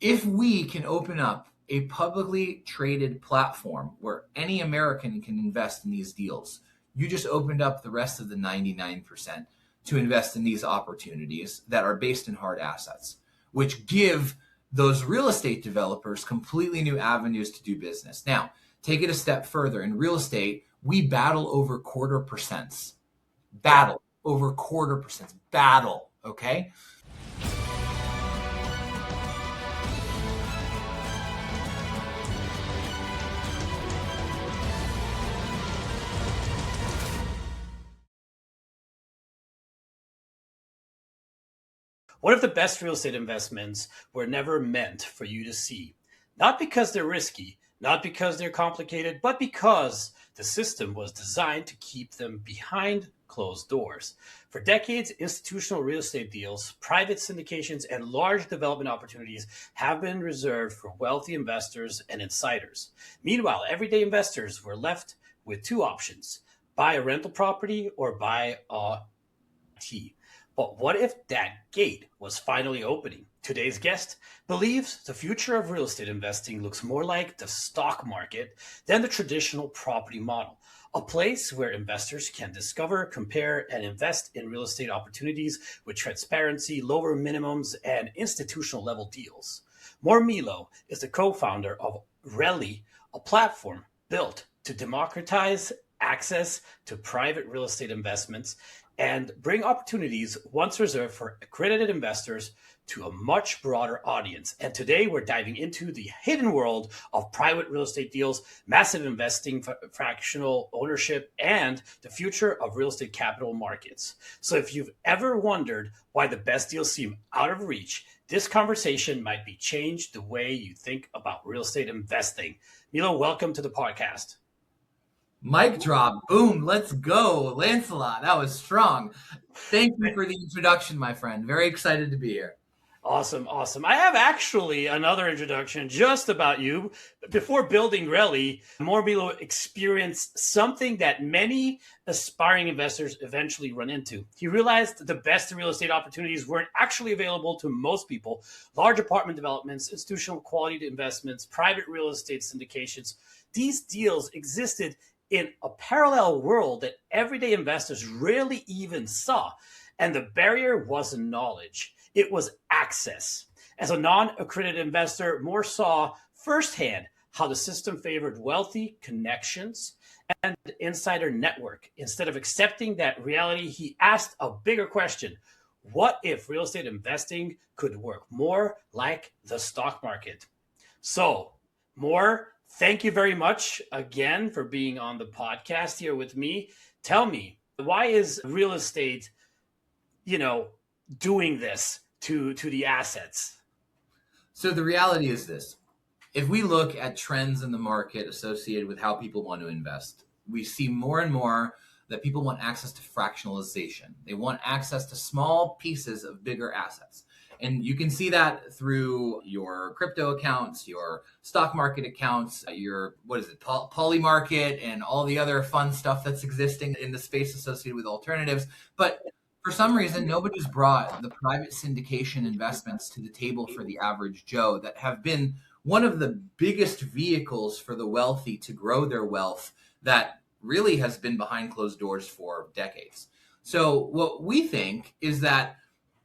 If we can open up a publicly traded platform where any American can invest in these deals, you just opened up the rest of the 99% to invest in these opportunities that are based in hard assets, which give those real estate developers completely new avenues to do business. Now, take it a step further. In real estate, we battle over quarter percents. Battle over quarter percents. Battle, okay? What if the best real estate investments were never meant for you to see? Not because they're risky, not because they're complicated, but because the system was designed to keep them behind closed doors. For decades, institutional real estate deals, private syndications, and large development opportunities have been reserved for wealthy investors and insiders. Meanwhile, everyday investors were left with two options: buy a rental property or buy a T. But what if that gate was finally opening? Today's guest believes the future of real estate investing looks more like the stock market than the traditional property model, a place where investors can discover, compare, and invest in real estate opportunities with transparency, lower minimums, and institutional level deals. Mor Milo is the co-founder of Relly, a platform built to democratize access to private real estate investments and bring opportunities once reserved for accredited investors to a much broader audience. And today we're diving into the hidden world of private real estate deals, massive investing, fractional ownership, and the future of real estate capital markets. So if you've ever wondered why the best deals seem out of reach, this conversation might be changed the way you think about real estate investing. Milo, welcome to the podcast. Mic drop. Boom. Let's go. Lancelot. That was strong. Thank you for the introduction, my friend. Very excited to be here. Awesome. I have actually another introduction just about you. Before building Relly, Mor Milo experienced something that many aspiring investors eventually run into. He realized the best real estate opportunities weren't actually available to most people. Large apartment developments, institutional quality investments, private real estate syndications. These deals existed in a parallel world that everyday investors rarely even saw. And the barrier wasn't knowledge, it was access. As a non-accredited investor, Mor saw firsthand how the system favored wealthy connections and insider network. Instead of accepting that reality, he asked a bigger question: what if real estate investing could work more like the stock market? So, Mor, thank you very much again for being on the podcast here with me. Tell me, why is real estate, doing this to the assets? So the reality is this. If we look at trends in the market associated with how people want to invest, we see more and more that people want access to fractionalization. They want access to small pieces of bigger assets. And you can see that through your crypto accounts, your stock market accounts, your, poly market, and all the other fun stuff that's existing in the space associated with alternatives. But for some reason, nobody's brought the private syndication investments to the table for the average Joe that have been one of the biggest vehicles for the wealthy to grow their wealth that really has been behind closed doors for decades. So what we think is that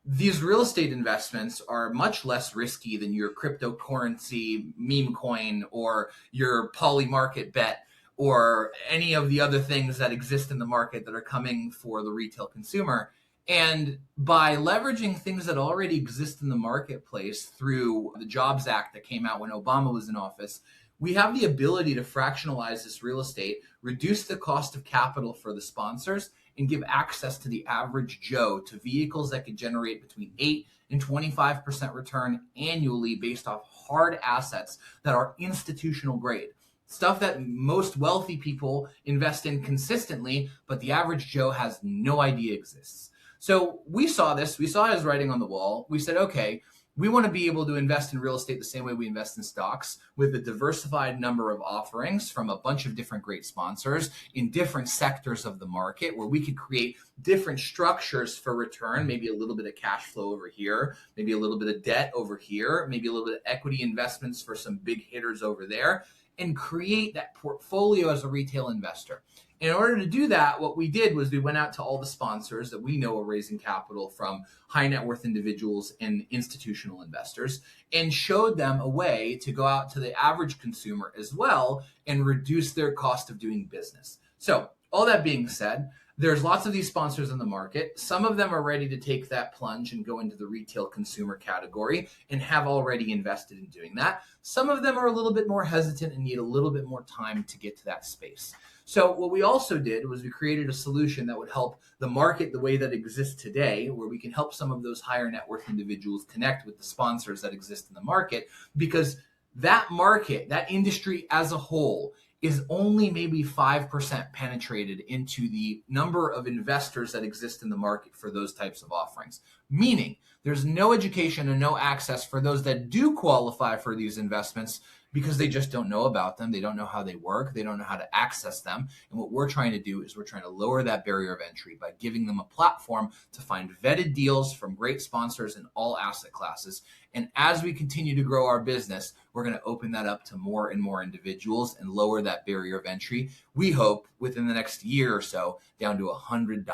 these real estate investments are much less risky than your cryptocurrency meme coin or your poly market bet or any of the other things that exist in the market that are coming for the retail consumer. And by leveraging things that already exist in the marketplace through the Jobs Act that came out when Obama was in office, we have the ability to fractionalize this real estate, reduce the cost of capital for the sponsors, and give access to the average Joe to vehicles that could generate between 8 and 25% return annually based off hard assets that are institutional grade. Stuff that most wealthy people invest in consistently, but the average Joe has no idea exists. So we saw this. We saw his writing on the wall. We said, okay, We want to be able to invest in real estate the same way we invest in stocks, with a diversified number of offerings from a bunch of different great sponsors in different sectors of the market, where we could create different structures for return, maybe a little bit of cash flow over here, maybe a little bit of debt over here, maybe a little bit of equity investments for some big hitters over there, and create that portfolio as a retail investor. In order to do that, what we did was we went out to all the sponsors that we know are raising capital from high net worth individuals and institutional investors, and showed them a way to go out to the average consumer as well and reduce their cost of doing business. So all that being said, there's lots of these sponsors in the market. Some of them are ready to take that plunge and go into the retail consumer category and have already invested in doing that. Some of them are a little bit more hesitant and need a little bit more time to get to that space. So what we also did was we created a solution that would help the market the way that exists today, where we can help some of those higher net worth individuals connect with the sponsors that exist in the market, because that market, that industry as a whole, is only maybe 5% penetrated into the number of investors that exist in the market for those types of offerings. Meaning there's no education and no access for those that do qualify for these investments, because they just don't know about them. They don't know how they work. They don't know how to access them. And what we're trying to do is we're trying to lower that barrier of entry by giving them a platform to find vetted deals from great sponsors in all asset classes. And as we continue to grow our business, we're going to open that up to more and more individuals and lower that barrier of entry. We hope within the next year or so down to $100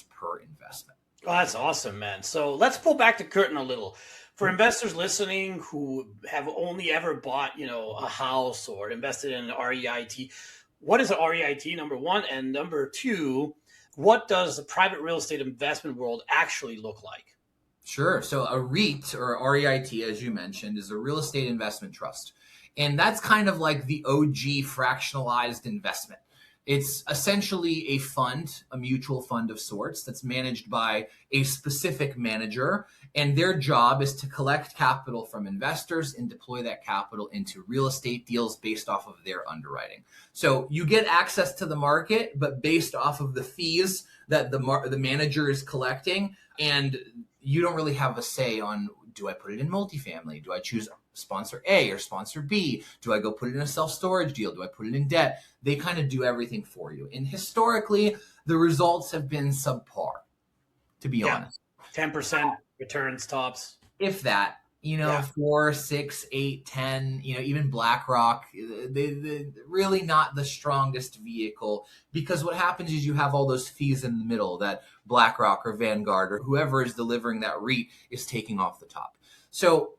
per investment. Oh, that's awesome, man. So let's pull back the curtain a little. For investors listening who have only ever bought, a house or invested in an REIT, what is an REIT, number one? And number two, what does the private real estate investment world actually look like? Sure. So a REIT, or REIT, as you mentioned, is a real estate investment trust. And that's kind of like the OG fractionalized investment. It's essentially a fund, a mutual fund of sorts, that's managed by a specific manager. And their job is to collect capital from investors and deploy that capital into real estate deals based off of their underwriting. So you get access to the market, but based off of the fees that the manager is collecting. And you don't really have a say on, do I put it in multifamily? Do I choose sponsor A or sponsor B? Do I go put it in a self-storage deal? Do I put it in debt? They kind of do everything for you. And historically, the results have been subpar, to be honest. 10% returns tops. If that, 4, 6, 8, 10, even BlackRock, they really not the strongest vehicle, because what happens is you have all those fees in the middle that BlackRock or Vanguard or whoever is delivering that REIT is taking off the top. So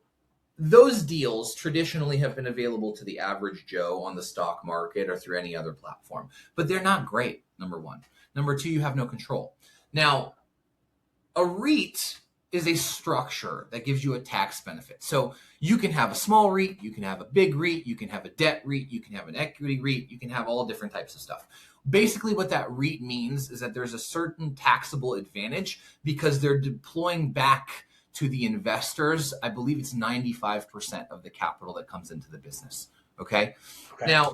those deals traditionally have been available to the average Joe on the stock market or through any other platform, but they're not great, number one. Number two, you have no control. Now, a REIT is a structure that gives you a tax benefit. So you can have a small REIT, you can have a big REIT, you can have a debt REIT, you can have an equity REIT, you can have all different types of stuff. Basically, what that REIT means is that there's a certain taxable advantage because they're deploying back to the investors. I believe it's 95% of the capital that comes into the business. Okay. Now,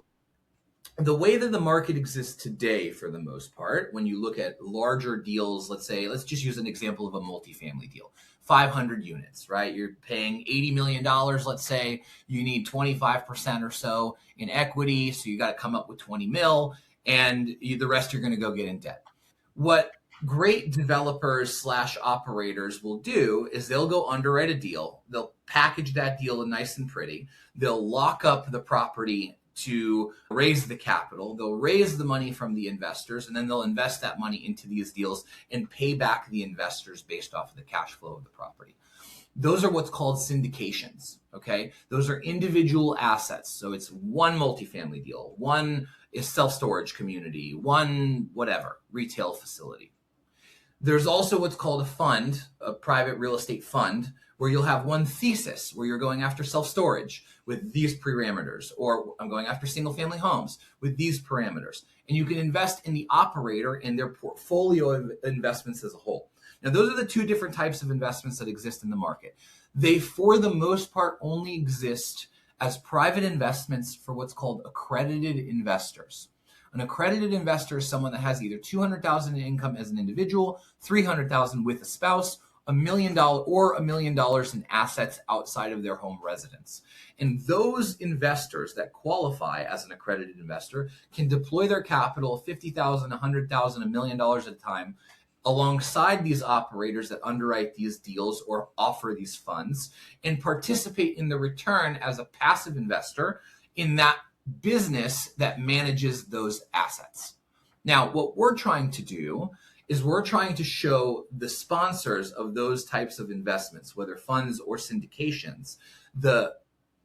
the way that the market exists today, for the most part, when you look at larger deals, let's just use an example of a multifamily deal, 500 units, right? You're paying $80 million. Let's say you need 25% or so in equity. So you got to come up with 20 mil, and the rest you're going to go get in debt. What great developers / operators will do is they'll go underwrite a deal. They'll package that deal nice and pretty. They'll lock up the property to raise the capital. They'll raise the money from the investors, and then they'll invest that money into these deals and pay back the investors based off of the cash flow of the property. Those are what's called syndications, okay? Those are individual assets. So it's one multifamily deal, one is self-storage community, one whatever, retail facility. There's also what's called a fund, a private real estate fund, where you'll have one thesis where you're going after self-storage with these parameters, or I'm going after single-family homes with these parameters. And you can invest in the operator and their portfolio of investments as a whole. Now, those are the two different types of investments that exist in the market. They, for the most part, only exist as private investments for what's called accredited investors. An accredited investor is someone that has either $200,000 in income as an individual, $300,000 with a spouse, $1 million in assets outside of their home residence. And those investors that qualify as an accredited investor can deploy their capital, $50,000, $100,000, $1 million at a time, alongside these operators that underwrite these deals or offer these funds, and participate in the return as a passive investor in that business that manages those assets. Now, what we're trying to do is we're trying to show the sponsors of those types of investments, whether funds or syndications, the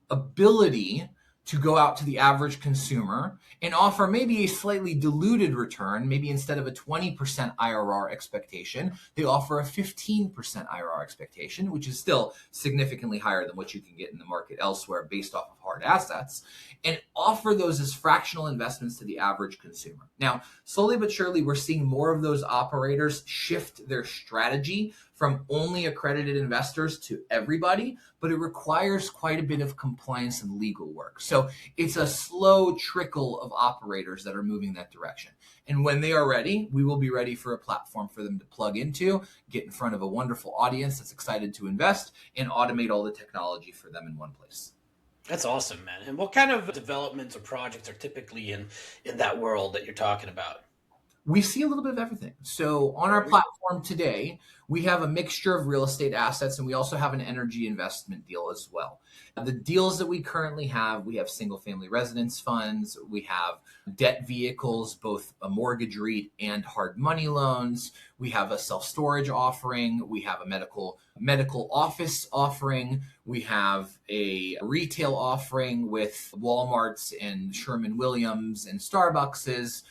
ability to go out to the average consumer and offer maybe a slightly diluted return. Maybe instead of a 20% IRR expectation, they offer a 15% IRR expectation, which is still significantly higher than what you can get in the market elsewhere based off of hard assets, and offer those as fractional investments to the average consumer. Now, slowly but surely, we're seeing more of those operators shift their strategy from only accredited investors to everybody, but it requires quite a bit of compliance and legal work. So it's a slow trickle of operators that are moving that direction. And when they are ready, we will be ready for a platform for them to plug into, get in front of a wonderful audience that's excited to invest, and automate all the technology for them in one place. That's awesome, man. And what kind of developments or projects are typically in that world that you're talking about? We see a little bit of everything. So on our platform today, we have a mixture of real estate assets, and we also have an energy investment deal as well. The deals that we currently have, we have single family residence funds, we have debt vehicles, both a mortgage REIT and hard money loans. We have a self-storage offering. We have a medical office offering. We have a retail offering with Walmarts and Sherwin-Williams and Starbuckses.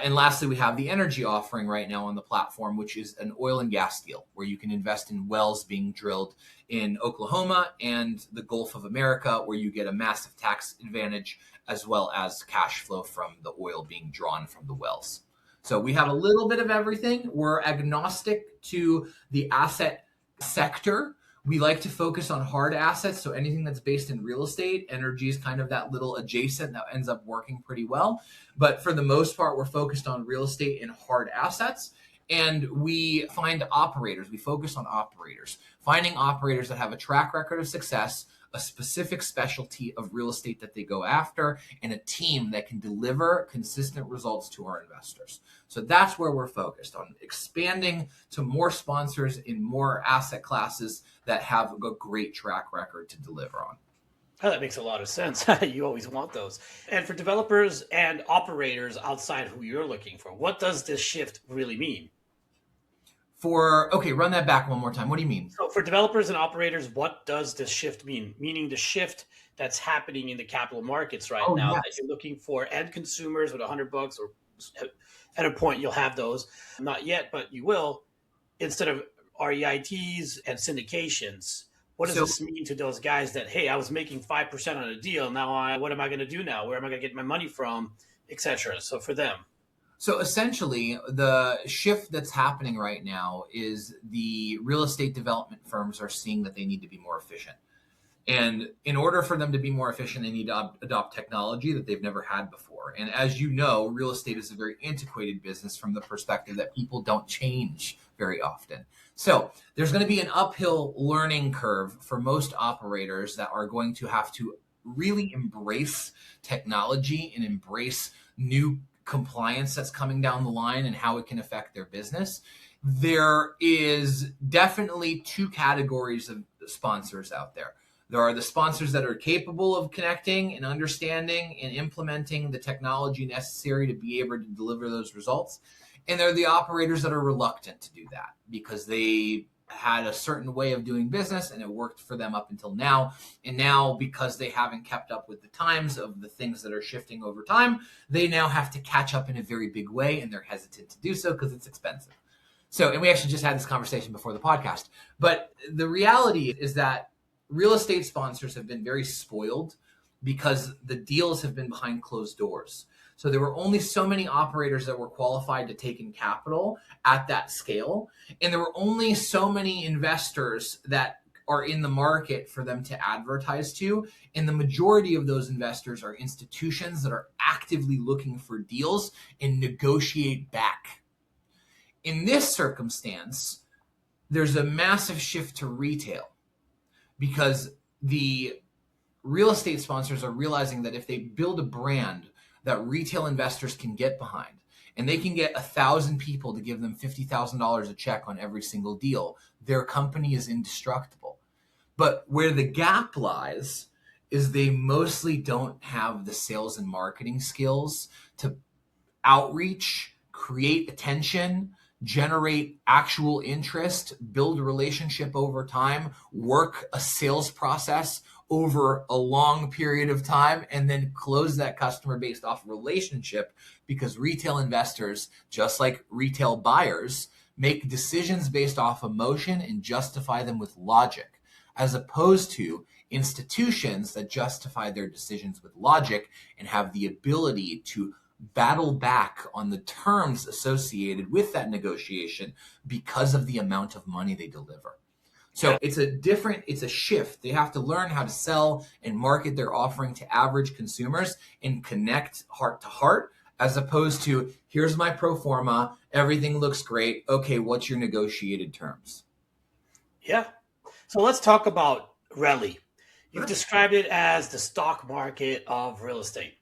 And lastly, we have the energy offering right now on the platform, which is an oil and gas deal where you can invest in wells being drilled in Oklahoma and the Gulf of America, where you get a massive tax advantage as well as cash flow from the oil being drawn from the wells. So we have a little bit of everything. We're agnostic to the asset sector. We like to focus on hard assets, so anything that's based in real estate. Energy is kind of that little adjacent that ends up working pretty well. But for the most part, we're focused on real estate and hard assets. And we find operators. We focus on operators, finding operators that have a track record of success, a specific specialty of real estate that they go after, and a team that can deliver consistent results to our investors. So that's where we're focused on, expanding to more sponsors in more asset classes that have a great track record to deliver on. Oh, that makes a lot of sense. You always want those. And for developers and operators outside who you're looking for, what does this shift really mean? Run that back one more time. What do you mean? So for developers and operators, what does this shift mean? Meaning the shift that's happening in the capital markets right now, yes. that you're looking for end consumers with $100, or at a point you'll have those. Not yet, but you will. Instead of REITs and syndications, what does this mean to those guys that, hey, I was making 5% on a deal. Now, what am I going to do now? Where am I going to get my money from, etc.? So for them. So essentially, the shift that's happening right now is the real estate development firms are seeing that they need to be more efficient. And in order for them to be more efficient, they need to adopt technology that they've never had before. And as you know, real estate is a very antiquated business from the perspective that people don't change very often. So there's going to be an uphill learning curve for most operators that are going to have to really embrace technology and embrace new compliance that's coming down the line and how it can affect their business. There is definitely two categories of sponsors out there. There are the sponsors that are capable of connecting and understanding and implementing the technology necessary to be able to deliver those results. And there are the operators that are reluctant to do that because they had a certain way of doing business and it worked for them up until now. And now, because they haven't kept up with the times of the things that are shifting over time, they now have to catch up in a very big way, and they're hesitant to do so because it's expensive. So, and we actually just had this conversation before the podcast. But the reality is that real estate sponsors have been very spoiled because the deals have been behind closed doors. So there were only so many operators that were qualified to take in capital at that scale. And there were only so many investors that are in the market for them to advertise to. And the majority of those investors are institutions that are actively looking for deals and negotiate back. In this circumstance, there's a massive shift to retail because the real estate sponsors are realizing that if they build a brand that retail investors can get behind, and they can get 1,000 people to give them $50,000 a check on every single deal, their company is indestructible. But where the gap lies is they mostly don't have the sales and marketing skills to outreach, create attention, generate actual interest, build a relationship over time, work a sales process over a long period of time, and then close that customer based off relationship, because retail investors, just like retail buyers, make decisions based off emotion and justify them with logic, as opposed to institutions that justify their decisions with logic and have the ability to battle back on the terms associated with that negotiation because of the amount of money they deliver. So it's a shift. They have to learn how to sell and market their offering to average consumers and connect heart to heart, as opposed to, here's my pro forma, everything looks great. Okay, what's your negotiated terms? Yeah. So let's talk about Relly. You've described it as the stock market of real estate.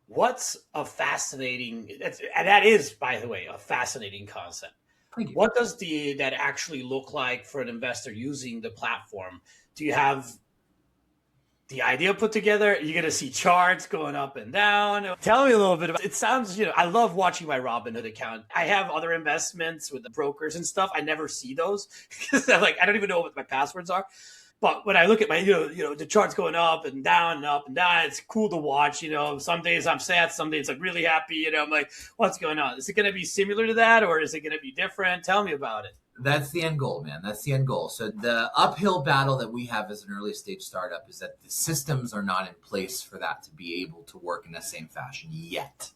What's a fascinating, and that is, by the way, a fascinating concept. What does that actually look like for an investor using the platform? Do you have the idea put together? You're going to see charts going up and down. Tell me a little bit about it. It sounds, I love watching my Robinhood account. I have other investments with the brokers and stuff. I never see those because I don't even know what my passwords are. But when I look at my, the charts going up and down and up and down, it's cool to watch. Some days I'm sad, some days I'm really happy. I'm like, what's going on? Is it going to be similar to that, or is it going to be different? Tell me about it. That's the end goal, man. That's the end goal. So the uphill battle that we have as an early stage startup is that the systems are not in place for that to be able to work in the same fashion yet.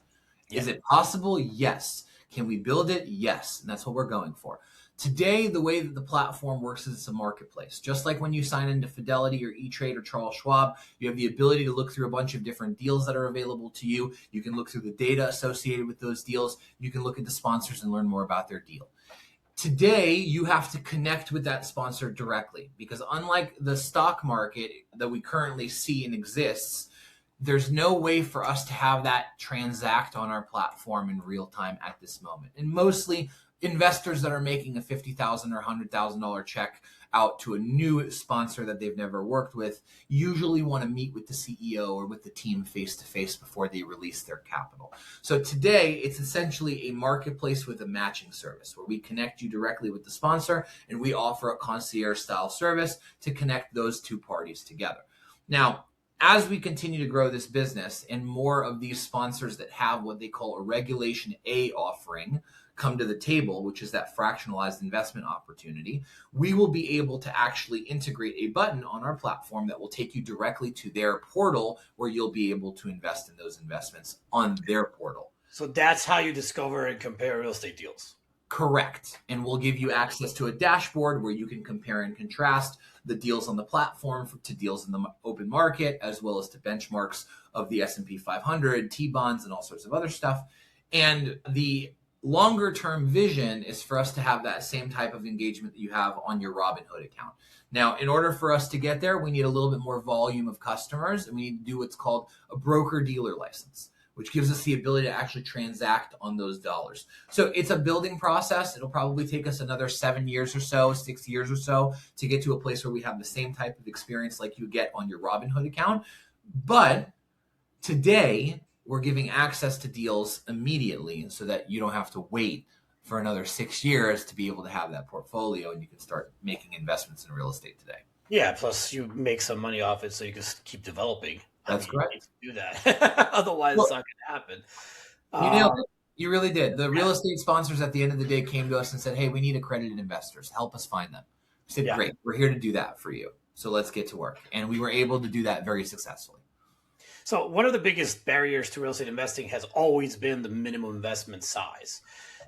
Yeah. Is it possible? Yes. Can we build it? Yes. And that's what we're going for. Today, the way that the platform works is it's a marketplace. Just like when you sign into Fidelity or E-Trade or Charles Schwab, you have the ability to look through a bunch of different deals that are available to you. You can look through the data associated with those deals. You can look at the sponsors and learn more about their deal. Today, you have to connect with that sponsor directly, because unlike the stock market that we currently see and exists, there's no way for us to have that transact on our platform in real time at this moment. And mostly investors that are making a $50,000 or $100,000 check out to a new sponsor that they've never worked with usually want to meet with the CEO or with the team face to face before they release their capital. So today, it's essentially a marketplace with a matching service where we connect you directly with the sponsor, and we offer a concierge style service to connect those two parties together. Now, as we continue to grow this business and more of these sponsors that have what they call a Regulation A offering come to the table, which is that fractionalized investment opportunity, we will be able to actually integrate a button on our platform that will take you directly to their portal, where you'll be able to invest in those investments on their portal. So that's how you discover and compare real estate deals. Correct. And we'll give you access to a dashboard where you can compare and contrast the deals on the platform to deals in the open market, as well as to benchmarks of the S&P 500, T-bonds, and all sorts of other stuff. And the longer term vision is for us to have that same type of engagement that you have on your Robinhood account. Now, in order for us to get there, we need a little bit more volume of customers, and we need to do what's called a broker-dealer license, which gives us the ability to actually transact on those dollars. So it's a building process. It'll probably take us another 7 years or so, 6 years or so to get to a place where we have the same type of experience like you get on your Robinhood account. But today, we're giving access to deals immediately so that you don't have to wait for another 6 years to be able to have that portfolio, and you can start making investments in real estate today. Yeah, plus you make some money off it so you can keep developing. That's correct. Do that. Otherwise, it's not going to happen. You nailed it. You really did. The real estate sponsors at the end of the day came to us and said, hey, we need accredited investors. Help us find them. We said, great. We're here to do that for you. So let's get to work. And we were able to do that very successfully. So one of the biggest barriers to real estate investing has always been the minimum investment size.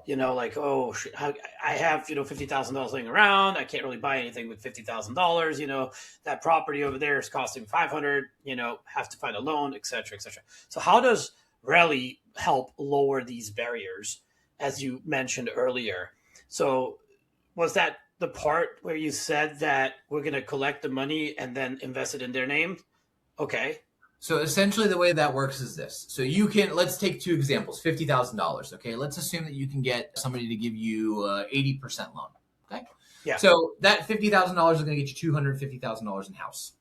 I have, $50,000 laying around. I can't really buy anything with $50,000. That property over there is costing $500, have to find a loan, et cetera, et cetera. So how does Relly help lower these barriers, as you mentioned earlier? So was that the part where you said that we're going to collect the money and then invest it in their name? Okay. So essentially the way that works is this. So you can, let's take two examples, $50,000. Okay. Let's assume that you can get somebody to give you 80% loan. Okay. Yeah. So that $50,000 is going to get you $250,000 in house.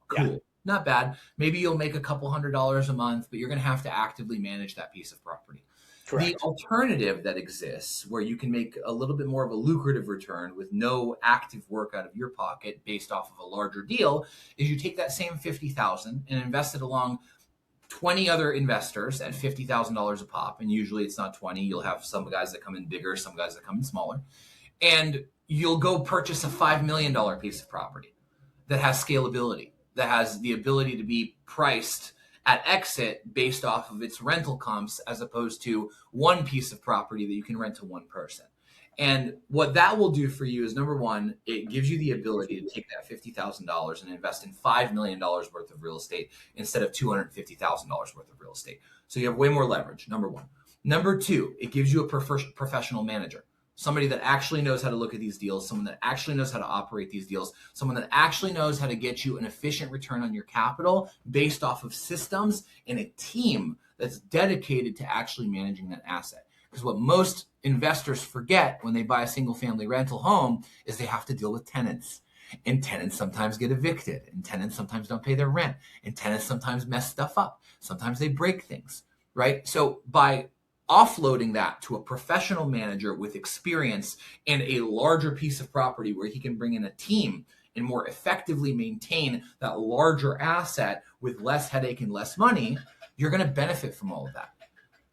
Cool. Yeah. Not bad. Maybe you'll make a couple $100 a month, but you're going to have to actively manage that piece of property. Correct. The alternative that exists where you can make a little bit more of a lucrative return with no active work out of your pocket based off of a larger deal is you take that same $50,000 and invest it along 20 other investors at $50,000 a pop. And usually it's not 20. You'll have some guys that come in bigger, some guys that come in smaller. And you'll go purchase a $5 million piece of property that has scalability, that has the ability to be priced at exit based off of its rental comps as opposed to one piece of property that you can rent to one person. And what that will do for you is, number one, it gives you the ability to take that $50,000 and invest in $5 million worth of real estate instead of $250,000 worth of real estate. So you have way more leverage, number one. Number two, it gives you a professional manager. Somebody that actually knows how to look at these deals, someone that actually knows how to operate these deals, someone that actually knows how to get you an efficient return on your capital based off of systems and a team that's dedicated to actually managing that asset. Because what most investors forget when they buy a single family rental home is they have to deal with tenants. And tenants sometimes get evicted, and tenants sometimes don't pay their rent, and tenants sometimes mess stuff up. Sometimes they break things, right? So by offloading that to a professional manager with experience and a larger piece of property where he can bring in a team and more effectively maintain that larger asset with less headache and less money, you're going to benefit from all of that.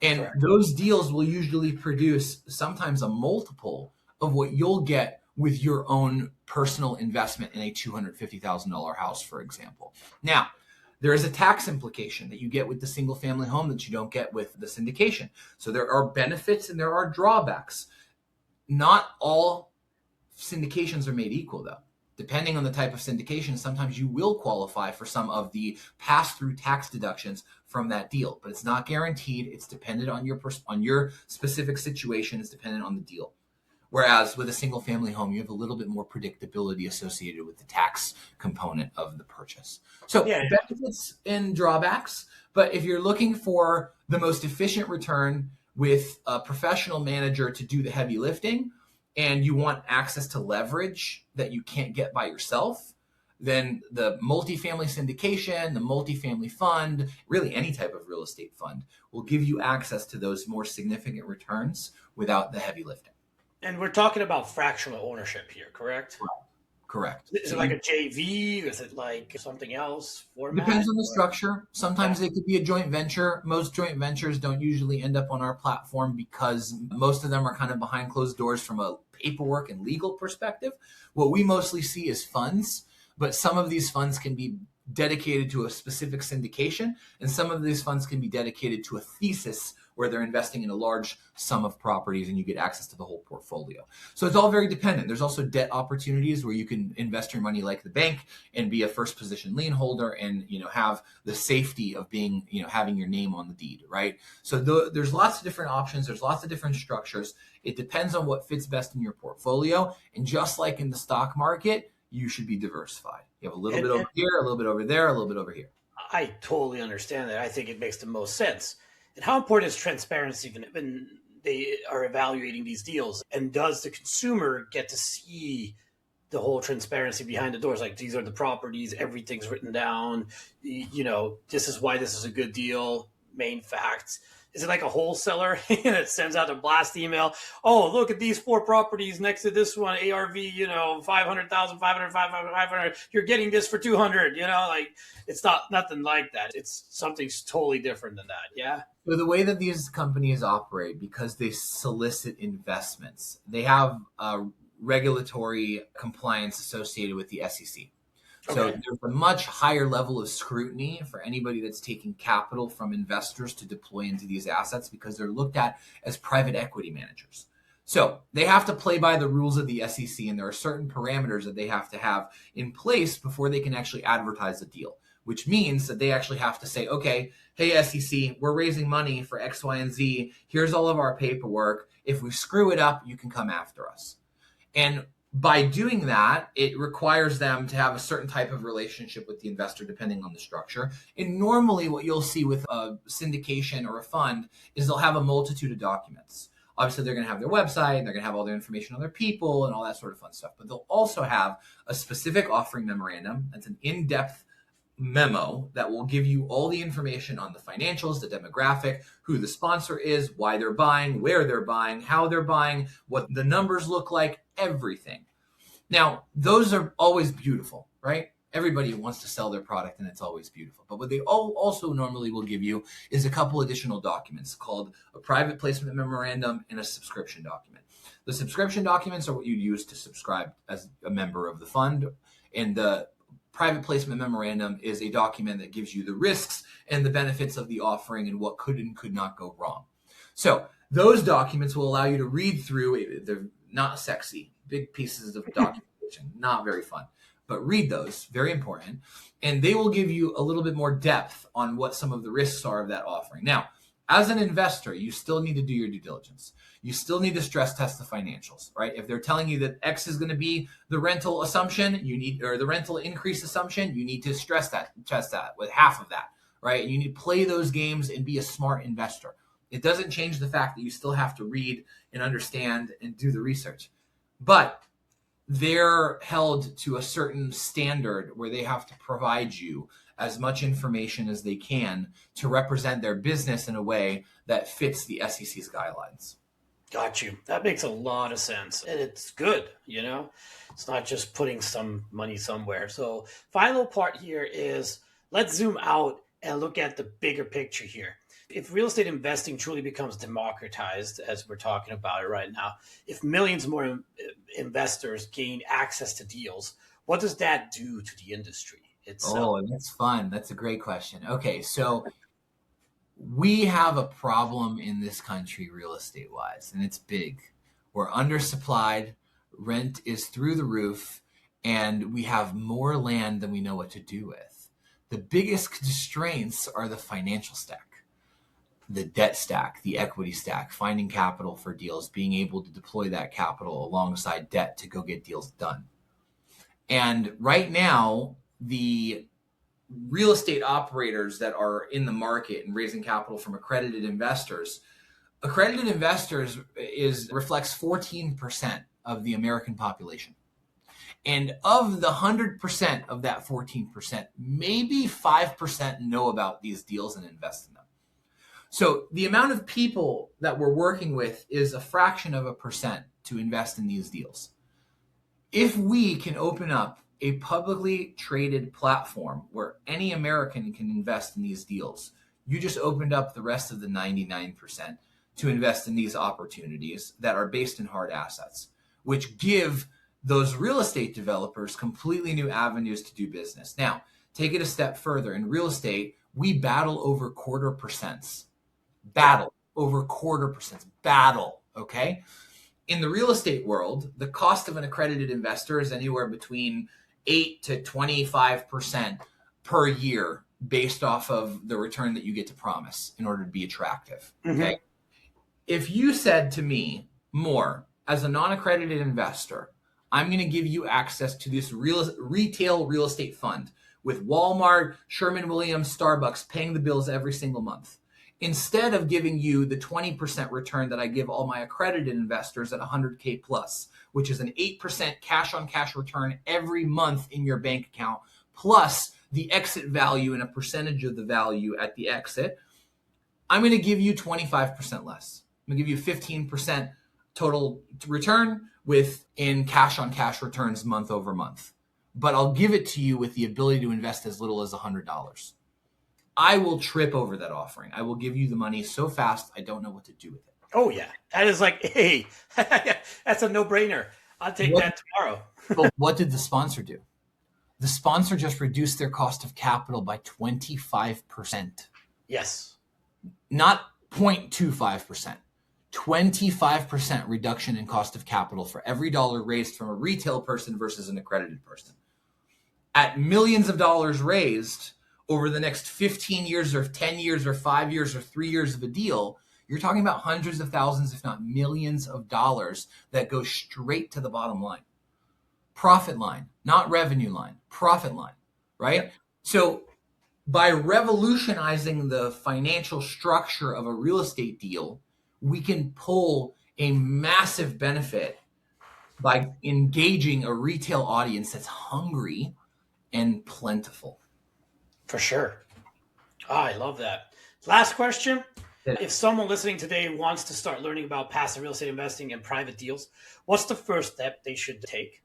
And Correct. Those deals will usually produce sometimes a multiple of what you'll get with your own personal investment in a $250,000 house, for example. Now, there is a tax implication that you get with the single family home that you don't get with the syndication. So there are benefits and there are drawbacks. Not all syndications are made equal, though. Depending on the type of syndication, sometimes you will qualify for some of the pass-through tax deductions from that deal, but it's not guaranteed. It's dependent on your specific situation. It's dependent on the deal. Whereas with a single family home, you have a little bit more predictability associated with the tax component of the purchase. So benefits and drawbacks, but if you're looking for the most efficient return with a professional manager to do the heavy lifting, and you want access to leverage that you can't get by yourself, then the multifamily syndication, the multifamily fund, really any type of real estate fund will give you access to those more significant returns without the heavy lifting. And we're talking about fractional ownership here, correct? Correct. Is it like a JV? Is it like something else? Format? Depends on the structure. Sometimes it could be a joint venture. Most joint ventures don't usually end up on our platform because most of them are kind of behind closed doors from a paperwork and legal perspective. What we mostly see is funds, but some of these funds can be dedicated to a specific syndication, and some of these funds can be dedicated to a thesis where they're investing in a large sum of properties and you get access to the whole portfolio. So it's all very dependent. There's also debt opportunities where you can invest your money like the bank and be a first position lien holder and, have the safety of being, having your name on the deed, right? So there's lots of different options. There's lots of different structures. It depends on what fits best in your portfolio. And just like in the stock market, you should be diversified. You have a little bit over here, a little bit over there, a little bit over here. I totally understand that. I think it makes the most sense. And how important is transparency when they are evaluating these deals? And does the consumer get to see the whole transparency behind the doors? Like, these are the properties, everything's written down, this is why this is a good deal, main facts. Is it like a wholesaler that sends out a blast email? Oh, look at these 4 properties next to this one, ARV, 500,000, 500. You're getting this for 200. It's nothing like that. It's something totally different than that. Yeah. So the way that these companies operate, because they solicit investments, they have regulatory compliance associated with the SEC. So there's a much higher level of scrutiny for anybody that's taking capital from investors to deploy into these assets because they're looked at as private equity managers. So they have to play by the rules of the SEC, and there are certain parameters that they have to have in place before they can actually advertise a deal, which means that they actually have to say, okay, hey, SEC, we're raising money for X, Y, and Z. Here's all of our paperwork. If we screw it up, you can come after us. And By doing that, it requires them to have a certain type of relationship with the investor, depending on the structure. And normally what you'll see with a syndication or a fund is they'll have a multitude of documents. Obviously, they're going to have their website, and they're going to have all their information on their people and all that sort of fun stuff. But they'll also have a specific offering memorandum. That's an in-depth memo that will give you all the information on the financials, the demographic, who the sponsor is, why they're buying, where they're buying, how they're buying, what the numbers look like, everything. Now, those are always beautiful, right? Everybody wants to sell their product and it's always beautiful. But what they also normally will give you is a couple additional documents called a private placement memorandum and a subscription document. The subscription documents are what you use to subscribe as a member of the fund, and the private placement memorandum is a document that gives you the risks and the benefits of the offering and what could and could not go wrong. So those documents will allow you to read through. They're not sexy, big pieces of documentation, not very fun, but read those, very important. And they will give you a little bit more depth on what some of the risks are of that offering. Now, as an investor, you still need to do your due diligence. You still need to stress test the financials, right? If they're telling you that X is going to be the rental assumption, or the rental increase assumption, you need to test that with half of that, right? You need to play those games and be a smart investor. It doesn't change the fact that you still have to read and understand and do the research, but they're held to a certain standard where they have to provide you as much information as they can to represent their business in a way that fits the SEC's guidelines. Got you. That makes a lot of sense. And it's good, It's not just putting some money somewhere. So final part here is let's zoom out and look at the bigger picture here. If real estate investing truly becomes democratized, as we're talking about it right now, if millions more investors gain access to deals, what does that do to the industry itself? Oh, that's fun. That's a great question. Okay, so we have a problem in this country real estate wise, and it's big. We're undersupplied, rent is through the roof, and we have more land than we know what to do with. The biggest constraints are the financial stack, the debt stack, the equity stack, finding capital for deals, being able to deploy that capital alongside debt to go get deals done. And right now, the real estate operators that are in the market and raising capital from accredited investors reflects 14% of the American population. And of the 100% of that 14%, maybe 5% know about these deals and invest in them. So the amount of people that we're working with is a fraction of a percent to invest in these deals. If we can open up a publicly traded platform where any American can invest in these deals, you just opened up the rest of the 99% to invest in these opportunities that are based in hard assets, which give those real estate developers completely new avenues to do business. Now, take it a step further. In real estate, we battle over quarter percents. Okay? In the real estate world, the cost of an accredited investor is anywhere between 8 to 25% per year based off of the return that you get to promise in order to be attractive. Okay. If you said to me, Mor, as a non-accredited investor, I'm going to give you access to this retail real estate fund with Walmart, Sherwin-Williams, Starbucks paying the bills every single month, instead of giving you the 20% return that I give all my accredited investors at 100K plus, which is an 8% cash on cash return every month in your bank account, plus the exit value and a percentage of the value at the exit, I'm going to give you 25% less. I'm going to give you 15% total return in cash on cash returns month over month. But I'll give it to you with the ability to invest as little as $100. I will trip over that offering. I will give you the money so fast, I don't know what to do with it. Oh, yeah. That is like, hey, that's a no-brainer. I'll take that tomorrow. But what did the sponsor do? The sponsor just reduced their cost of capital by 25%. Yes. Not 0.25%. 25% reduction in cost of capital for every dollar raised from a retail person versus an accredited person. At millions of dollars raised over the next 15 years or 10 years or 5 years or 3 years of a deal, you're talking about hundreds of thousands, if not millions of dollars that go straight to the bottom line. profit line, not revenue line, profit line, right? Yep. So by revolutionizing the financial structure of a real estate deal, we can pull a massive benefit by engaging a retail audience that's hungry and plentiful. For sure. Oh, I love that. Last question. If someone listening today wants to start learning about passive real estate investing and private deals, what's the first step they should take?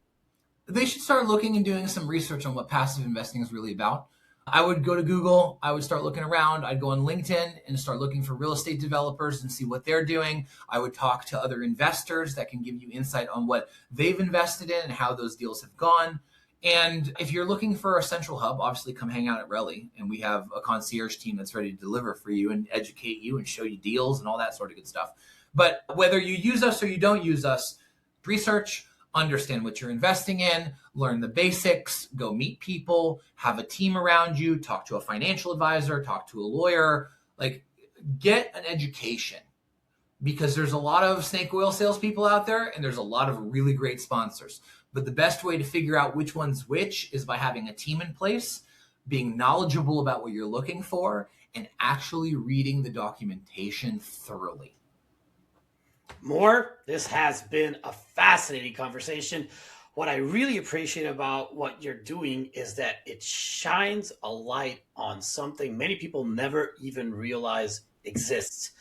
They should start looking and doing some research on what passive investing is really about. I would go to Google, I would start looking around, I'd go on LinkedIn and start looking for real estate developers and see what they're doing. I would talk to other investors that can give you insight on what they've invested in and how those deals have gone. And if you're looking for a central hub, obviously come hang out at Relly, and we have a concierge team that's ready to deliver for you and educate you and show you deals and all that sort of good stuff. But whether you use us or you don't use us, research, understand what you're investing in, learn the basics, go meet people, have a team around you, talk to a financial advisor, talk to a lawyer, like get an education, because there's a lot of snake oil salespeople out there and there's a lot of really great sponsors. But the best way to figure out which one's which is by having a team in place, being knowledgeable about what you're looking for, and actually reading the documentation thoroughly. Mor, this has been a fascinating conversation. What I really appreciate about what you're doing is that it shines a light on something many people never even realize exists.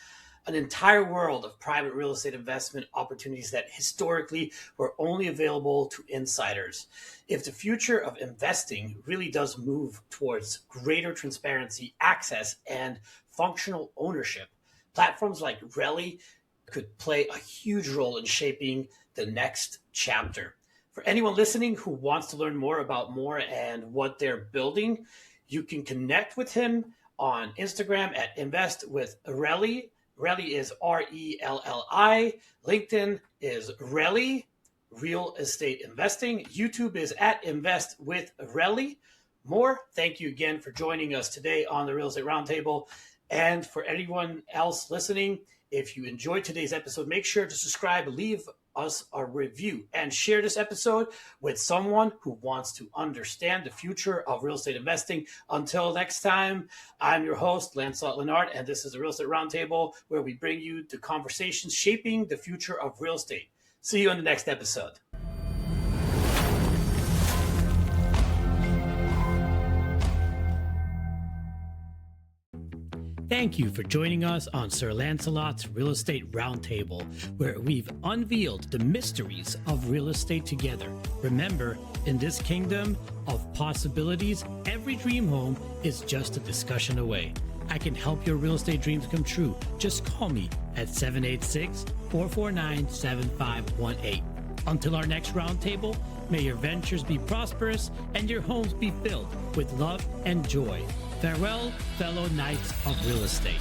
An entire world of private real estate investment opportunities that historically were only available to insiders. If the future of investing really does move towards greater transparency, access, and functional ownership, platforms like Relly could play a huge role in shaping the next chapter. For anyone listening who wants to learn more about Mor and what they're building, you can connect with him on Instagram at investwithrelly. Relly is RELLI. LinkedIn is Relly, Real Estate Investing. YouTube is at Invest with Relly. Mor, thank you again for joining us today on the Real Estate Roundtable. And for anyone else listening, if you enjoyed today's episode, make sure to subscribe, leave us a review, and share this episode with someone who wants to understand the future of real estate investing. Until next time, I'm your host, Lancelot Lenard, and this is the Real Estate Roundtable, where we bring you the conversations shaping the future of real estate. See you in the next episode. Thank you for joining us on Sir Lancelot's Real Estate Roundtable, where we've unveiled the mysteries of real estate together. Remember, in this kingdom of possibilities, every dream home is just a discussion away. I can help your real estate dreams come true. Just call me at 786-449-7518. Until our next roundtable, may your ventures be prosperous and your homes be filled with love and joy. Farewell, fellow knights of real estate.